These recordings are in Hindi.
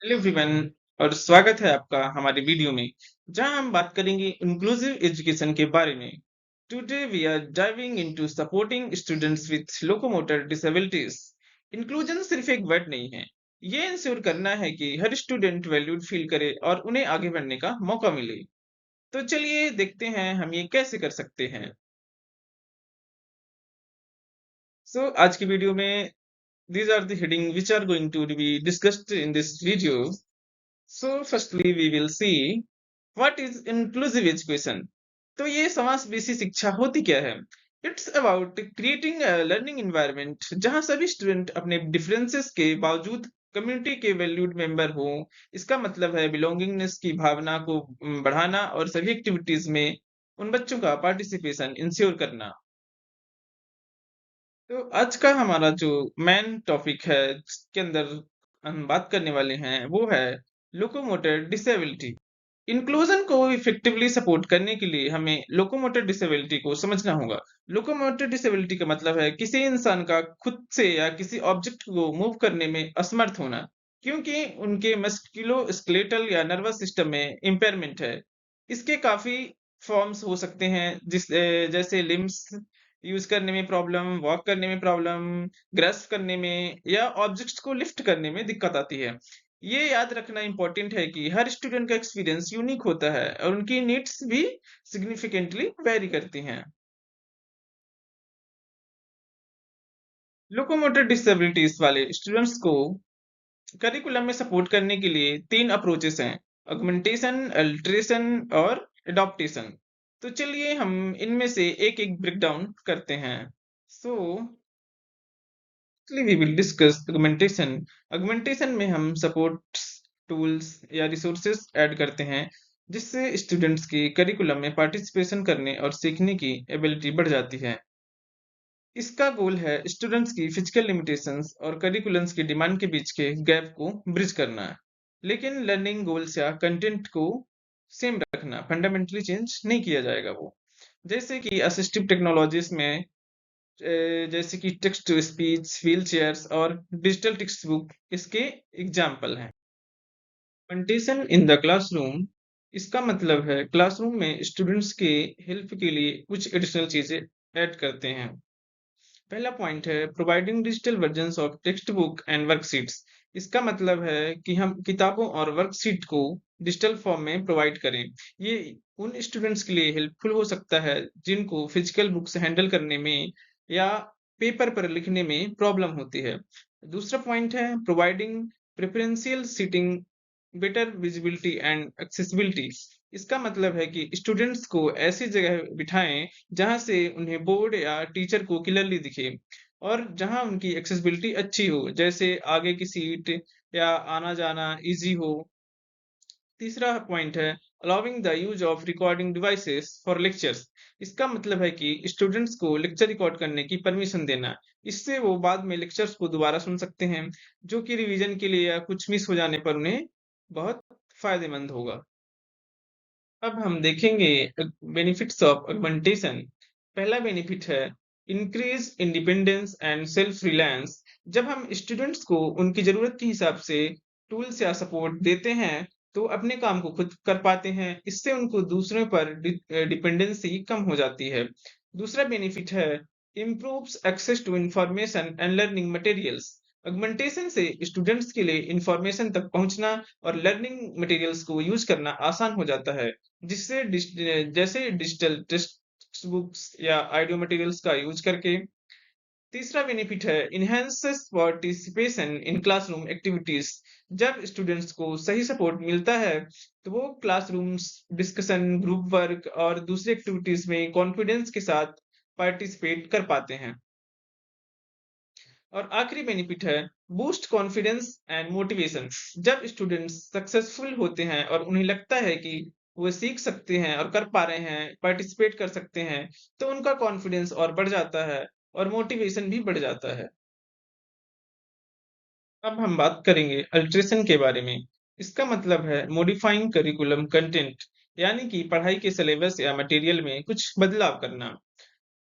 हेलो एवरीवन और स्वागत है आपका हमारे वीडियो में जहां हम बात करेंगे इंक्लूसिव एजुकेशन के बारे में। Today we are diving into supporting students with locomotor disabilities. Inclusion सिर्फ एक वर्ड नहीं है, ये इंश्योर करना है कि हर स्टूडेंट वैल्यूड फील करे और उन्हें आगे बढ़ने का मौका मिले। तो चलिए देखते हैं हम ये कैसे कर सकते हैं। आज की वीडियो में these are the heading which are going to be discussed in this video. Firstly, we will see what is inclusive education. तो ये समावेशी शिक्षा होती क्या है? It's about creating a learning environment जहां सभी स्टूडेंट अपने डिफरेंसेस के बावजूद कम्युनिटी के वैल्यूड मेंबर हों। इसका मतलब है बिलोंगिंगनेस की भावना को बढ़ाना और सभी एक्टिविटीज में उन बच्चों का पार्टिसिपेशन इंश्योर करना। तो आज का हमारा जो मेन टॉपिक है जिसके अंदर हम बात करने वाले हैं वो है लोकोमोटर डिसेबिलिटी। इंक्लूजन को इफेक्टिवली सपोर्ट करने के लिए हमें लोकोमोटर डिसेबिलिटी को समझना होगा। लोकोमोटर डिसेबिलिटी का मतलब है किसी इंसान का खुद से या किसी ऑब्जेक्ट को मूव करने में असमर्थ होना, क्योंकि उनके मस्कुलो स्केलेटल या नर्वस सिस्टम में इम्पेयरमेंट है। इसके काफी फॉर्म्स हो सकते हैं जैसे लिम्स यूज करने में प्रॉब्लम, वॉक करने में प्रॉब्लम, ग्रैस्प करने में या ऑब्जेक्ट्स को लिफ्ट करने में दिक्कत आती है। ये याद रखना इम्पोर्टेंट है कि हर स्टूडेंट का एक्सपीरियंस यूनिक होता है और उनकी नीड्स भी सिग्निफिकेंटली वेरी करती हैं। लोकोमोटर डिसेबिलिटीज वाले स्टूडेंट्स को करिकुलम में सपोर्ट करने के लिए तीन अप्रोचेस हैं: ऑगमेंटेशन, अल्टरेशन और एडॉप्टेशन। तो चलिए हम इनमें से एक एक ब्रेक डाउन करते हैं। सो we will discuss augmentation. Augmentation में हम सपोर्ट्स, टूल्स या रिसोर्सेस ऐड करते हैं जिससे स्टूडेंट्स की करिकुलम में पार्टिसिपेशन करने और सीखने की एबिलिटी बढ़ जाती है। इसका गोल है स्टूडेंट्स की फिजिकल लिमिटेशंस और करिकुलम्स की डिमांड के बीच के गैप को ब्रिज करना है, लेकिन लर्निंग गोल्स या कंटेंट को सेम रखना, फंडामेंटली चेंज नहीं किया जाएगा वो। जैसे कि असिस्टिव टेक्नोलॉजीज में जैसे कि text to speech, wheel chairs और डिजिटल टेक्स्ट बुक इसके एग्जाम्पल हैं। कंटेशन इन द क्लासरूम, इसका मतलब है क्लासरूम में स्टूडेंट्स के हेल्प के लिए कुछ एडिशनल चीजें ऐड करते हैं। पहला पॉइंट है providing digital versions of text book and worksheets. इसका मतलब है कि हम किताबों और वर्कशीट को डिजिटल फॉर्म में प्रोवाइड करें। ये उन स्टूडेंट्स के लिए हेल्पफुल हो सकता है जिनको फिजिकल बुक्स हैंडल करने में या पेपर पर लिखने में प्रॉब्लम होती है। दूसरा पॉइंट है providing preferential seating, better visibility and accessibility. इसका मतलब है कि स्टूडेंट्स को ऐसी जगह बिठाएं जहां से उन्हें बोर्ड या टीचर को क्लियरली दिखे और जहां उनकी एक्सेसिबिलिटी अच्छी हो, जैसे आगे की सीट या आना जाना इजी हो। तीसरा पॉइंट है allowing the use of recording devices for lectures. इसका मतलब है कि स्टूडेंट्स को लेक्चर रिकॉर्ड करने की परमिशन देना। इससे वो बाद में लेक्चर्स को दोबारा सुन सकते हैं, जो कि रिवीजन के लिए या कुछ मिस हो जाने पर उन्हें बहुत फायदेमंद होगा। अब हम देखेंगे बेनिफिट्स ऑफ ऑगमेंटेशन। पहला बेनिफिट है increase independence and self reliance. जब हम स्टूडेंट्स को उनकी जरूरत के हिसाब से टूल्स या सपोर्ट देते हैं तो अपने काम को खुद कर पाते हैं। इससे उनको दूसरों पर डिपेंडेंसी कम हो जाती है। दूसरा बेनिफिट है improves access to information and learning materials. Augmentation से स्टूडेंट्स के लिए इंफॉर्मेशन तक पहुंचना और लर्निंग मटेरियल्स को यूज करना आसान हो जाता है, जिससे जैसे डिजिटल टेक्स्ट बुक्स या ऑडियो मटेरियल्स का यूज करके। तीसरा बेनिफिट है enhances participation in classroom activities. जब स्टूडेंट्स को सही सपोर्ट मिलता है तो वो क्लासरूम्स डिस्कशन, ग्रुप वर्क और दूसरी एक्टिविटीज में कॉन्फिडेंस के साथ पार्टिसिपेट कर पाते हैं। और आखिरी बेनिफिट है बूस्ट कॉन्फिडेंस एंड मोटिवेशन। जब स्टूडेंट्स सक्सेसफुल होते हैं और उन्हें लगता है कि वो सीख सकते हैं और कर पा रहे हैं, पार्टिसिपेट कर सकते हैं, तो उनका कॉन्फिडेंस और बढ़ जाता है और मोटिवेशन भी बढ़ जाता है। अब हम बात करेंगे अल्ट्रेशन के बारे में। इसका मतलब है मॉडिफाइंग करिकुलम कंटेंट, यानी कि पढ़ाई के सिलेबस या मटेरियल में कुछ बदलाव करना।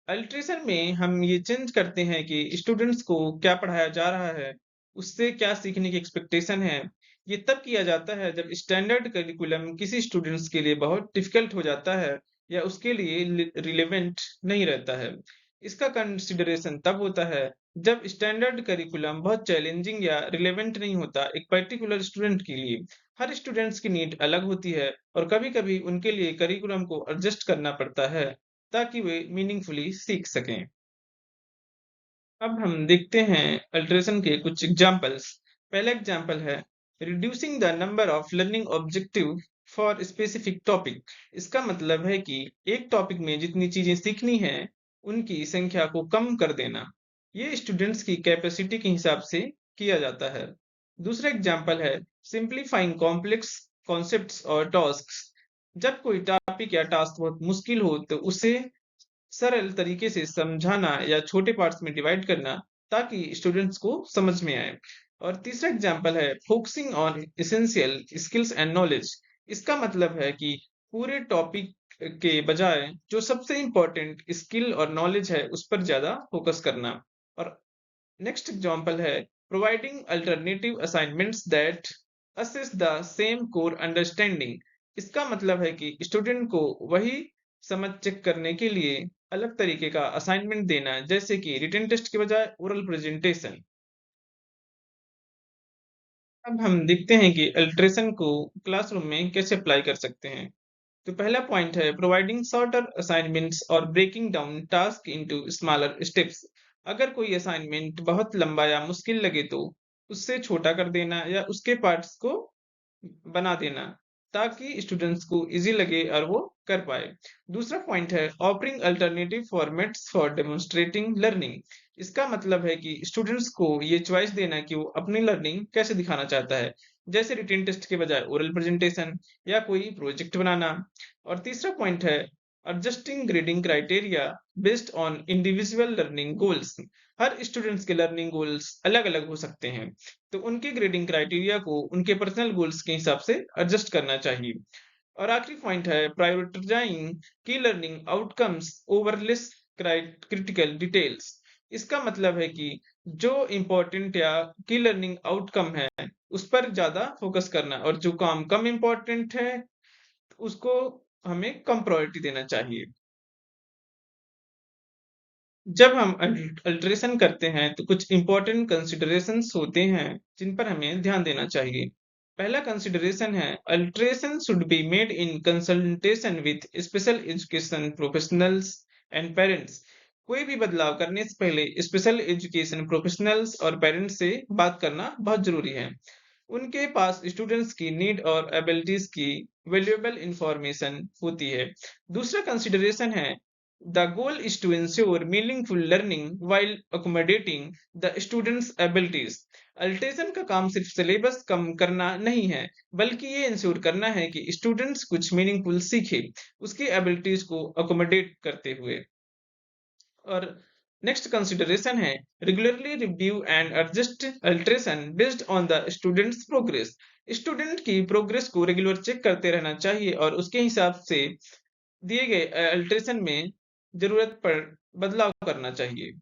अल्ट्रेशन में हम ये चेंज करते हैं कि स्टूडेंट्स को क्या पढ़ाया जा रहा है उससे क्या सीखने की एक्सपेक्टेशन है। ये तब किया जाता है जब स्टैंडर्ड करिकुलम किसी स्टूडेंट्स के लिए बहुत डिफिकल्ट हो जाता है या उसके लिए रिलेवेंट नहीं रहता है। इसका कंसिडरेशन तब होता है जब स्टैंडर्ड करिकुलम बहुत चैलेंजिंग या रिलेवेंट नहीं होता एक पर्टिकुलर स्टूडेंट के लिए। हर स्टूडेंट्स की नीड अलग होती है और कभी-कभी उनके लिए करिकुलम को एडजस्ट करना पड़ता है ताकि वे मीनिंगफुली सीख सकें। अब हम देखते हैं अल्ट्रेशन के कुछ एग्जाम्पल्स। पहला एग्जाम्पल है reducing the number of learning objective for specific topic. इसका मतलब है कि एक टॉपिक में जितनी चीजें सीखनी है उनकी संख्या को कम कर देना। ये स्टूडेंट्स की कैपेसिटी के हिसाब से किया जाता है। दूसरा एग्जाम्पल है सिंप्लीफाइंग कॉम्प्लेक्स कॉन्सेप्ट्स और टास्क्स। जब कोई टॉपिक या टास्क बहुत मुश्किल हो तो उसे सरल तरीके से समझाना या छोटे पार्ट्स में डिवाइड करना ताकि स्टूडेंट्स को समझ में आए। और तीसरा एग्जांपल है focusing on essential skills and knowledge. इसका मतलब है कि पूरे टॉपिक के बजाय जो सबसे इम्पोर्टेंट स्किल और नॉलेज है उस पर ज्यादा फोकस करना। और नेक्स्ट एग्जांपल है providing alternative assignments that assess the same core understanding. इसका मतलब है कि स्टूडेंट को वही समझ चेक करने के लिए अलग तरीके का असाइनमेंट देना, जैसे कि रिटन टेस्ट के बजाय ओरल प्रेजेंटेशन। अब हम देखते हैं कि अल्ट्रेशन को क्लासरूम में कैसे अप्लाई कर सकते हैं। तो पहला पॉइंट है प्रोवाइडिंग शॉर्टर असाइनमेंट्स और breaking down task into smaller steps. अगर कोई असाइनमेंट बहुत लंबा या मुश्किल लगे तो उससे छोटा कर देना या उसके पार्ट्स को बना देना ताकि स्टूडेंट्स को इजी लगे और वो कर पाए। दूसरा पॉइंट है offering alternative formats for demonstrating learning. इसका मतलब है कि स्टूडेंट्स को ये चॉइस देना कि वो अपनी लर्निंग कैसे दिखाना चाहता है, जैसे रिटेन टेस्ट के बजाय ओरल प्रेजेंटेशन या कोई प्रोजेक्ट बनाना। और तीसरा पॉइंट है adjusting grading criteria based on individual learning goals. Her students के लर्निंग गोल्स अलग अलग हो सकते हैं, तो उनके ग्रेडिंग क्राइटेरिया को उनके पर्सनल गोल्स के हिसाब से एडजस्ट करना चाहिए। और आखिरी पॉइंट है प्रायोरिटाइजिंग की learning outcomes over less critical details. इसका मतलब है कि जो इम्पोर्टेंट या की लर्निंग आउटकम है उस पर ज्यादा फोकस करना और जो काम कम इम्पोर्टेंट है उसको हमें कम प्रायोरिटी देना चाहिए। जब हम अल्ट्रेशन करते हैं तो कुछ इंपॉर्टेंट कंसिडरेशंस होते हैं जिन पर हमें ध्यान देना चाहिए। पहला कंसिडरेशन है alteration should be made in consultation with special education professionals and parents. कोई भी बदलाव करने से पहले स्पेशल एजुकेशन प्रोफेशनल्स और पेरेंट्स से बात करना बहुत जरूरी है। उनके पास स्टूडेंट्स की नीड और एबिलिटीज की वैल्यूएबल इंफॉर्मेशन होती है। दूसरा कंसिडरेशन है the goal is to ensure meaningful learning while accommodating the students abilities. Alteration का काम सिर्फ सिलेबस कम करना नहीं है, बल्कि ये इंश्योर करना है कि स्टूडेंट्स कुछ मीनिंगफुल सीखे उसकी एबिलिटीज को अकोमोडेट करते हुए। और नेक्स्ट कंसिडरेशन है regularly review and adjust alteration based on the students progress. Student की प्रोग्रेस को रेगुलर चेक करते रहना चाहिए और उसके हिसाब से दिए गए अल्ट्रेशन में जरूरत पर बदलाव करना चाहिए।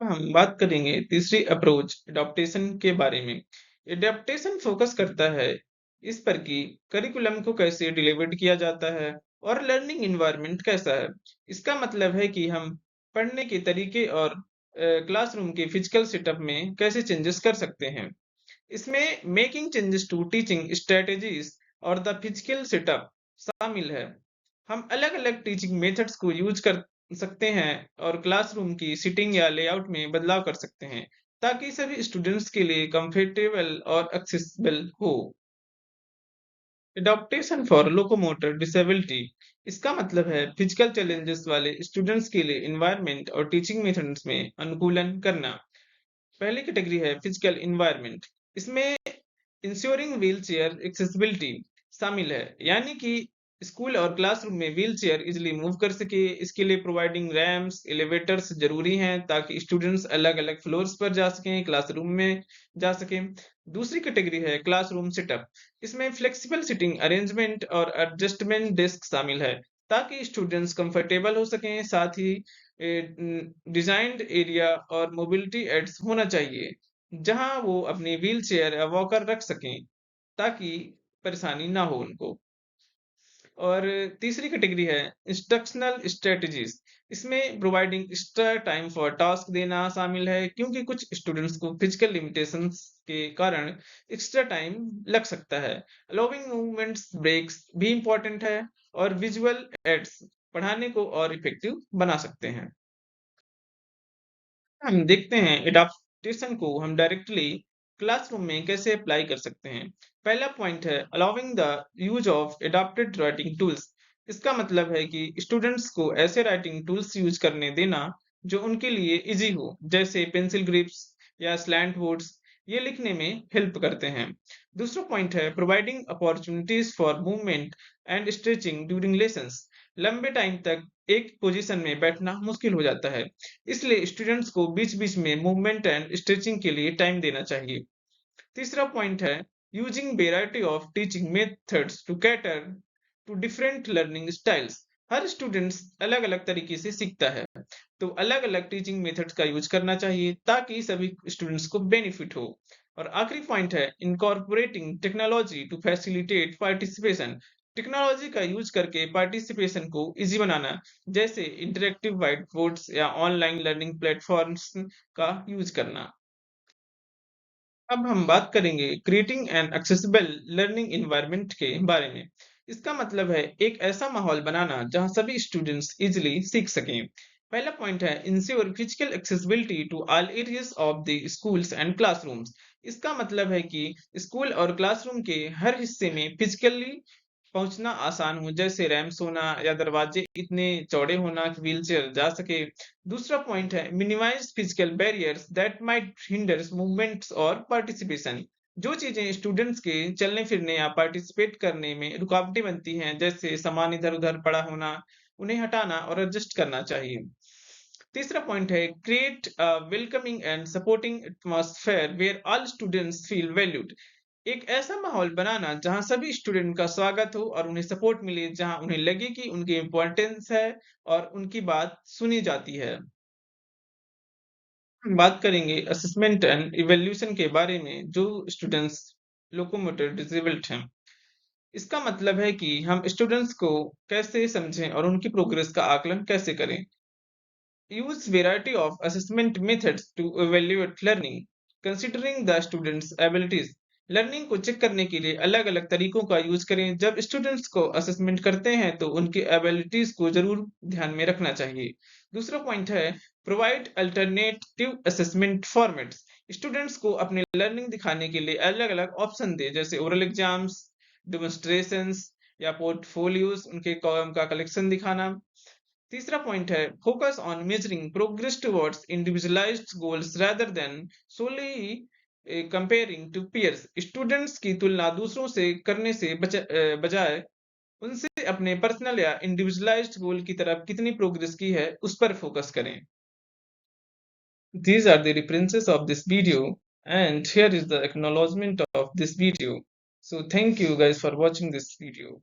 हम बात करेंगे तीसरी अप्रोच एडॉप्टेशन के बारे में। एडॉप्टेशन फोकस करता है इस पर कि करिकुलम को कैसे डिलीवर्ड किया जाता है और लर्निंग इन्वायरमेंट कैसा है। इसका मतलब है कि हम पढ़ने के तरीके और क्लासरूम के फिजिकल सेटअप में कैसे चेंजेस कर सकते हैं। इसमें making changes to teaching strategies और द फिजिकल सेटअप शामिल है। हम अलग-अलग टीचिंग मेथड्स को यूज कर सकते हैं और क्लासरूम की सीटिंग या लेआउट में बदलाव कर सकते हैं ताकि सभी स्टूडेंट्स के लिए कंफर्टेबल और एक्सेसिबल हो। Adaptation for locomotor disability. इसका मतलब है फिजिकल चैलेंजेस वाले स्टूडेंट्स के लिए एनवायरनमेंट और टीचिंग मेथड्स में अनुकूलन करना। पहली कैटेगरी है फिजिकल एनवायरनमेंट। इसमें इंश्योरिंग व्हीलचेयर एक्सेसिबिलिटी शामिल है, यानी कि स्कूल और क्लासरूम में व्हीलचेयर इजीली मूव कर सके। इसके लिए प्रोवाइडिंग रैम्प्स एलिवेटर्स जरूरी हैं ताकि स्टूडेंट्स अलग अलग फ्लोर्स पर जा सकें, क्लासरूम में जा सकें। दूसरी कैटेगरी है क्लासरूम सेटअप। इसमें फ्लेक्सिबल सीटिंग अरेंजमेंट और एडजस्टमेंट डेस्क शामिल है ताकि स्टूडेंट्स कंफर्टेबल हो सकें। साथ ही डिजाइन्ड एरिया और मोबिलिटी एड्स होना चाहिए, जहां वो अपनी व्हील चेयर या वॉकर रख सकें, ताकि परेशानी ना हो उनको। और तीसरी कैटेगरी है इंस्ट्रक्शनल स्ट्रेटजीज। इसमें providing extra time for task देना शामिल है, क्योंकि कुछ स्टूडेंट्स को फिजिकल लिमिटेशंस के कारण एक्स्ट्रा टाइम लग सकता है। अलोविंग मूवमेंट्स ब्रेक्स भी इंपॉर्टेंट है, और विजुअल एड्स पढ़ाने को और इफेक्टिव बना सकते हैं। हम देखते हैं एडाप्टेशन को हम डायरेक्टली क्लासरूम में कैसे अप्लाई कर सकते हैं। पहला पॉइंट है allowing the use of adapted writing tools. इसका मतलब है कि स्टूडेंट्स को ऐसे राइटिंग टूल्स यूज करने देना जो उनके लिए इजी हो, जैसे पेंसिल ग्रिप्स या स्लैंट बोर्ड्स। ये लिखने में हेल्प करते हैं। दूसरा पॉइंट है providing opportunities for movement and stretching during lessons. लंबे टाइम तक एक पोजीशन में बैठना मुश्किल हो जाता है, इसलिए स्टूडेंट्स को बीच-बीच में मूवमेंट एंड स्ट्रेचिंग के लिए टाइम देना चाहिए। तीसरा पॉइंट है using variety of teaching methods to cater to different learning styles. हर स्टूडेंट्स अलग-अलग तरीके से सीखता है, तो अलग-अलग टीचिंग मेथड्स का यूज करना चाहिए ताकि सभी स्टूडेंट्स को बेनिफिट हो। और आखिरी पॉइंट है incorporating technology to facilitate participation. Technology का यूज करके पार्टिसिपेशन को इजी बनाना, जैसे इंटरेक्टिव व्हाइट बोर्ड्स या ऑनलाइन लर्निंग प्लेटफॉर्म्स का यूज करना। अब हम बात करेंगे creating an accessible learning environment के बारे में। इसका मतलब है एक ऐसा माहौल बनाना जहां सभी स्टूडेंट्स इजीली सीख सकें। पहला पॉइंट है ensure physical accessibility to all areas of the schools and classrooms. इसका मतलब है कि स्कूल और क्लासरूम के हर हिस्से में फिजिकली पहुंचना आसान हो, जैसे रैंप्स होना या दरवाजे इतने चौड़े होना कि व्हीलचेयर जा सके। दूसरा पॉइंट है minimize physical barriers that might hinders movements और पार्टिसिपेशन। जो चीजें स्टूडेंट्स के चलने फिरने या पार्टिसिपेट करने में रुकावटें बनती हैं, जैसे सामान इधर उधर पड़ा होना, उन्हें हटाना और एडजस्ट करना चाहिए। तीसरा पॉइंट है create welcoming and supporting atmosphere where all students feel valued. एक ऐसा माहौल बनाना जहां सभी स्टूडेंट का स्वागत हो और उन्हें सपोर्ट मिले, जहां उन्हें लगे कि उनकी इम्पोर्टेंस है और उनकी बात सुनी जाती है। हम बात करेंगे असेसमेंट एंड इवैल्यूएशन के बारे में। जो स्टूडेंट्स लोकोमोटर डिसेबल्ड हैं, इसका मतलब है कि हम स्टूडेंट्स को कैसे समझें और उनकी प्रोग्रेस का आकलन कैसे करें। Use variety of assessment methods to evaluate learning, considering the students' abilities. Learning को चेक करने के लिए अलग-अलग तरीकों का यूज करें। जब स्टूडेंट्स को असेसमेंट करते हैं तो उनकी एबिलिटीज को जरूर ध्यान में रखना चाहिए। दूसरा पॉइंट है provide alternative assessment formats. Students को अपने लर्निंग दिखाने के लिए अलग-अलग ऑप्शन दे, जैसे ओरल एग्जाम्स, डेमोन्स्ट्रेशंस या पोर्टफोलियोज, उनके काम का कलेक्शन दिखाना। तीसरा पॉइंट है focus on measuring progress towards individualized goals rather than solely comparing to peers. Students की तुलना दूसरों से करने से बजाय उनसे अपने पर्सनल या इंडिविजुअलाइज्ड गोल की तरफ कितनी प्रोग्रेस की है उस पर फोकस करें। These are the references of this video, and here is the acknowledgement of this video. So thank you guys for watching this video.